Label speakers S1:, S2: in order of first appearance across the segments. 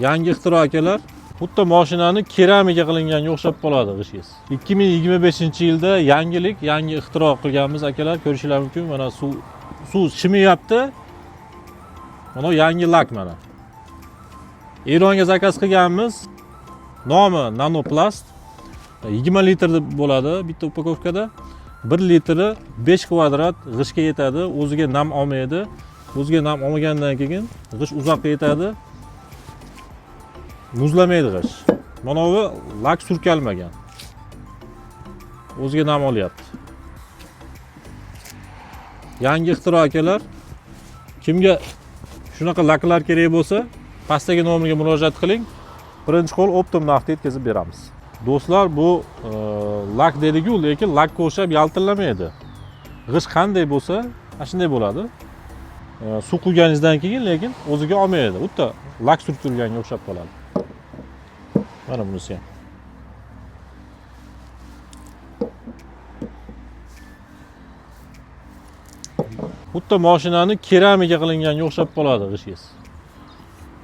S1: Yangi ixtiro akalar. Xuddi mashinani keramika qilinganga o'xshab qoladi g'ishingiz. 2025-yilda yangilik, yangi ixtiro qilganmiz akalar, ko'rishingiz mumkin. Mana suv shimayapti. Mana yangi lak mana. Eronga zakaz qilganmiz. Nomi Nanoplast. 20 litr bo'ladi bitta upakovkada. 1 litri 5 kvadrat g'ishga yetadi, o'ziga nam olmaydi. O'ziga nam olmagandan keyin g'ish uzoqqa yetadi. Muzlamaydi g'ish. Mana bu lak surkalmagan. O'ziga nam olyapti. Yangi ixtiro akalar. Kimga shunaqa laklar kerak bo'lsa, pastdagi nomerga murojaat qiling. Birinchi qo'l optim narxda yetkazib beramiz. Do'stlar, bu lak dediku, lekin lakka o'xshab yaltillamaydi. G'ish qanday bo'lsa, shunday bo'ladi. Suv quyganingizdan keyin lekin o'ziga olmaydi. Xuddi lak surtilganga o'xshab qoladi. Mana bunisi ham. Xuddi mashinani keramika qilinganga o'xshab qoladi g'ishingiz.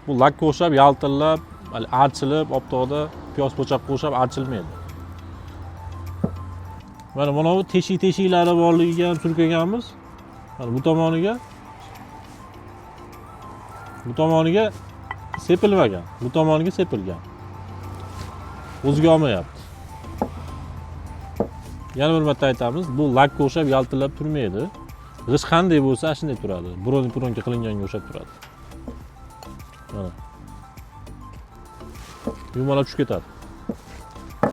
S1: Bu lakka o'xshab yaltillab, archilib, optoqda piyoz po'choqqa o'xshab archilmaydi. Mana bu teshiklari borligiga ham surkaganmiz. Mana bu tomoniga sepilmagan, bu tomoniga sepilgan. O'ziga olmayapti. Yana bir marta aytamiz, bu lakka o'xshab yaltillab turmaydi. G'ish qanday bo'lsa, shunday turadi. Buron-puronga qilinganga o'xshab turadi. Mana. Yumalab tushib ketadi.